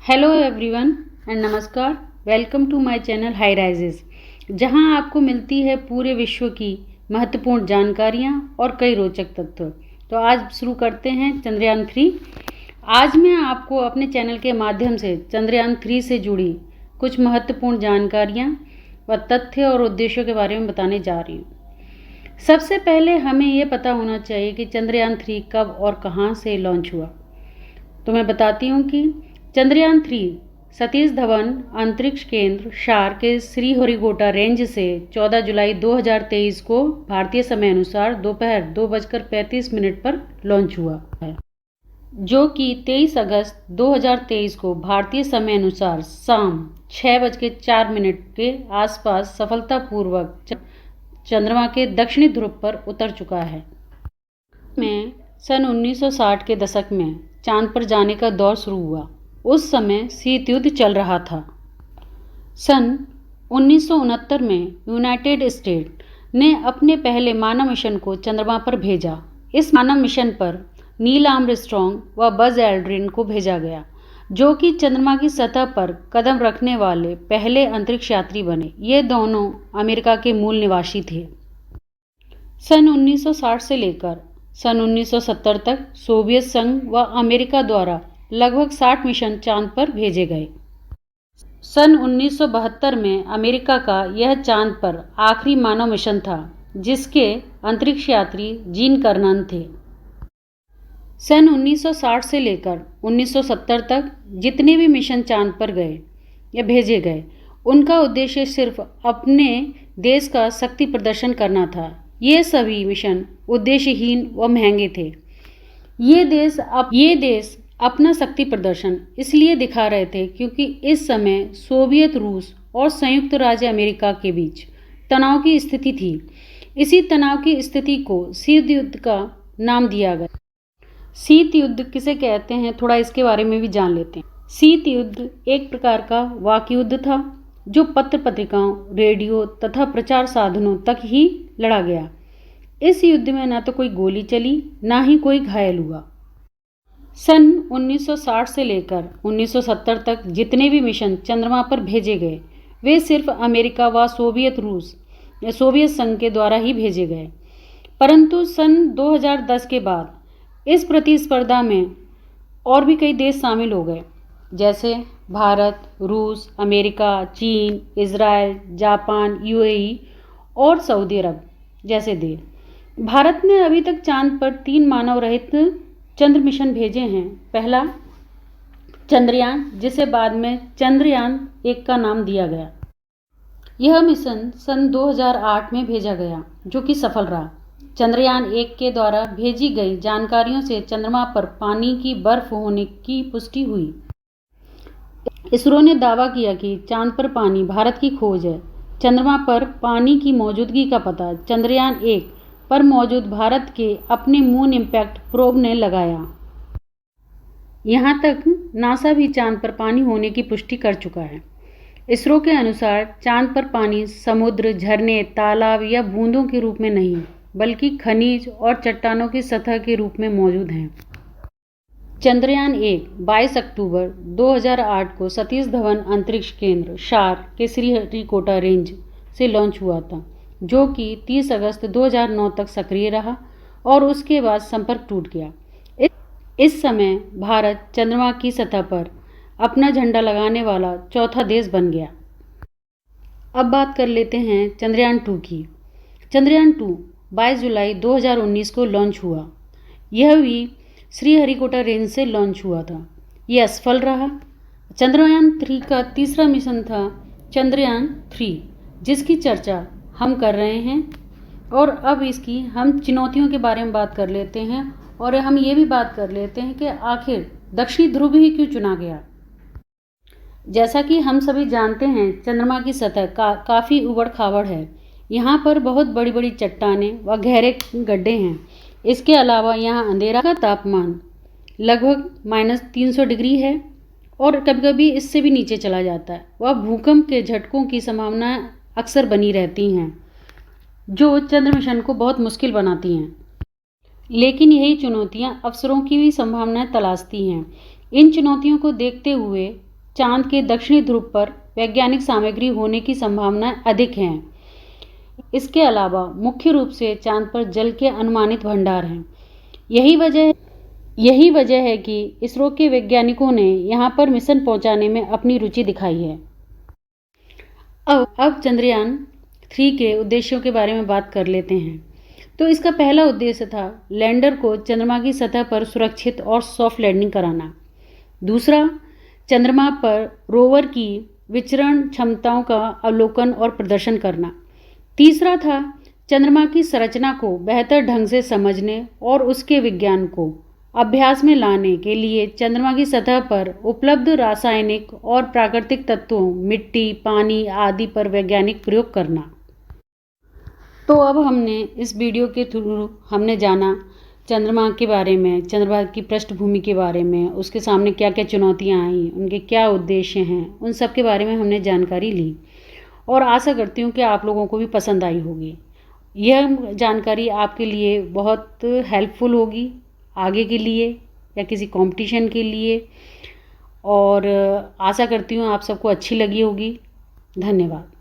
Hello everyone and नमस्कार। Welcome to my channel High Rises, जहां आपको मिलती है पूरे विश्व की महत्वपूर्ण जानकारियां और कई रोचक तथ्य। तो आज शुरू करते हैं चंद्रयान 3। आज मैं आपको अपने चैनल के माध्यम से चंद्रयान 3 से जुड़ी कुछ महत्वपूर्ण जानकारियां व तथ्य और उद्देश्यों के बारे में बताने जा रही हूँ। सबसे पहले हमें ये पता होना चाहिए कि चंद्रयान 3 कब और कहाँ से लॉन्च हुआ। तो मैं बताती हूँ कि चंद्रयान 3 सतीश धवन अंतरिक्ष केंद्र शार के श्रीहरिकोटा रेंज से 14 जुलाई 2023 को भारतीय समय अनुसार दोपहर 2:35 पर लॉन्च हुआ है, जो कि 23 अगस्त 2023 को भारतीय समय अनुसार शाम 6:04 के आसपास सफलतापूर्वक चंद्रमा के दक्षिणी ध्रुव पर उतर चुका है। में सन 1960 के दशक में चांद पर जाने का दौर शुरू हुआ। उस समय शीत युद्ध चल रहा था। सन 1969 में यूनाइटेड स्टेट ने अपने पहले मानव मिशन को चंद्रमा पर भेजा। इस मानव मिशन पर नील आर्मस्ट्रॉन्ग व बज एल्ड्रिन को भेजा गया, जो कि चंद्रमा की सतह पर कदम रखने वाले पहले अंतरिक्ष यात्री बने। ये दोनों अमेरिका के मूल निवासी थे। सन 1960 से लेकर सन 1970 तक सोवियत संघ व अमेरिका द्वारा लगभग 60 मिशन चांद पर भेजे गए। सन 1972 में अमेरिका का यह चांद पर आखिरी मानव मिशन था, जिसके अंतरिक्ष यात्री जीन कर्नन थे। सन 1960 से लेकर 1970 तक जितने भी मिशन चांद पर गए या भेजे गए, उनका उद्देश्य सिर्फ अपने देश का शक्ति प्रदर्शन करना था। ये सभी मिशन उद्देश्यहीन व महंगे थे। ये देश अपना शक्ति प्रदर्शन इसलिए दिखा रहे थे क्योंकि इस समय सोवियत रूस और संयुक्त राज्य अमेरिका के बीच तनाव की स्थिति थी। इसी तनाव की स्थिति को शीत युद्ध का नाम दिया गया। शीत युद्ध किसे कहते हैं, थोड़ा इसके बारे में भी जान लेते हैं। शीत युद्ध एक प्रकार का वाक युद्ध था, जो पत्र पत्रिकाओं, रेडियो तथा प्रचार साधनों तक ही लड़ा गया। इस युद्ध में न तो कोई गोली चली, ना ही कोई घायल हुआ। सन 1960 से लेकर 1970 तक जितने भी मिशन चंद्रमा पर भेजे गए, वे सिर्फ अमेरिका व सोवियत संघ के द्वारा ही भेजे गए। परंतु सन 2010 के बाद इस प्रतिस्पर्धा में और भी कई देश शामिल हो गए, जैसे भारत, रूस, अमेरिका, चीन, इजराइल, जापान, यूएई और सऊदी अरब जैसे देश। भारत ने अभी तक चांद पर 3 मानव रहित चंद्र मिशन भेजे हैं। पहला चंद्रयान, जिसे बाद में चंद्रयान 1 का नाम दिया गया। यह मिशन सन 2008 में भेजा गया, जो कि सफल रहा। चंद्रयान 1 के द्वारा भेजी गई जानकारियों से चंद्रमा पर पानी की बर्फ होने की पुष्टि हुई। इसरो ने दावा किया कि चांद पर पानी भारत की खोज है। चंद्रमा पर पानी की मौजूदगी का पता चंद्रयान 1 पर मौजूद भारत के अपने मून इम्पैक्ट प्रोब ने लगाया। यहाँ तक नासा भी चांद पर पानी होने की पुष्टि कर चुका है। इसरो के अनुसार चांद पर पानी समुद्र, झरने, तालाब या बूंदों के रूप में नहीं, बल्कि खनिज और चट्टानों की सतह के रूप में मौजूद हैं। चंद्रयान 1 22 अक्टूबर 2008 को सतीश धवन अंतरिक्ष केंद्र शार के श्रीहरिकोटा रेंज से लॉन्च हुआ था, जो कि 30 अगस्त 2009 तक सक्रिय रहा और उसके बाद संपर्क टूट गया। इस समय भारत चंद्रमा की सतह पर अपना झंडा लगाने वाला चौथा देश बन गया। अब बात कर लेते हैं चंद्रयान 2 की। चंद्रयान 2 22 जुलाई 2019 को लॉन्च हुआ। यह भी श्रीहरिकोटा रेंज से लॉन्च हुआ था। यह असफल रहा। चंद्रयान 3 का तीसरा मिशन था चंद्रयान 3, जिसकी चर्चा हम कर रहे हैं। और अब इसकी हम चुनौतियों के बारे में बात कर लेते हैं, और हम ये भी बात कर लेते हैं कि आखिर दक्षिणी ध्रुव ही क्यों चुना गया। जैसा कि हम सभी जानते हैं, चंद्रमा की सतह काफ़ी उबड़ खाबड़ है। यहाँ पर बहुत बड़ी बड़ी चट्टानें व गहरे गड्ढे हैं। इसके अलावा यहाँ अंधेरा का तापमान लगभग -300 डिग्री है और कभी कभी इससे भी नीचे चला जाता है। वह भूकंप के झटकों की संभावना अक्सर बनी रहती हैं, जो चंद्र मिशन को बहुत मुश्किल बनाती हैं। लेकिन यही चुनौतियां अवसरों की भी संभावनाएं तलाशती हैं। इन चुनौतियों को देखते हुए चांद के दक्षिणी ध्रुव पर वैज्ञानिक सामग्री होने की संभावना अधिक है। इसके अलावा मुख्य रूप से चांद पर जल के अनुमानित भंडार हैं। यही वजह है कि इसरो के वैज्ञानिकों ने यहाँ पर मिशन पहुँचाने में अपनी रुचि दिखाई है। अब चंद्रयान 3 के उद्देश्यों के बारे में बात कर लेते हैं। तो इसका पहला उद्देश्य था लैंडर को चंद्रमा की सतह पर सुरक्षित और सॉफ्ट लैंडिंग कराना। दूसरा, चंद्रमा पर रोवर की विचरण क्षमताओं का अवलोकन और प्रदर्शन करना। तीसरा था चंद्रमा की संरचना को बेहतर ढंग से समझने और उसके विज्ञान को अभ्यास में लाने के लिए चंद्रमा की सतह पर उपलब्ध रासायनिक और प्राकृतिक तत्वों, मिट्टी, पानी आदि पर वैज्ञानिक प्रयोग करना। तो अब हमने इस वीडियो के थ्रू हमने जाना चंद्रमा के बारे में, चंद्रमा की पृष्ठभूमि के बारे में, उसके सामने क्या क्या चुनौतियां आई, उनके क्या उद्देश्य हैं, उन सब के बारे में हमने जानकारी ली और आशा करती हूँ कि आप लोगों को भी पसंद आई होगी। यह जानकारी आपके लिए बहुत हेल्पफुल होगी आगे के लिए या किसी कंपटीशन के लिए, और आशा करती हूँ आप सबको अच्छी लगी होगी। धन्यवाद।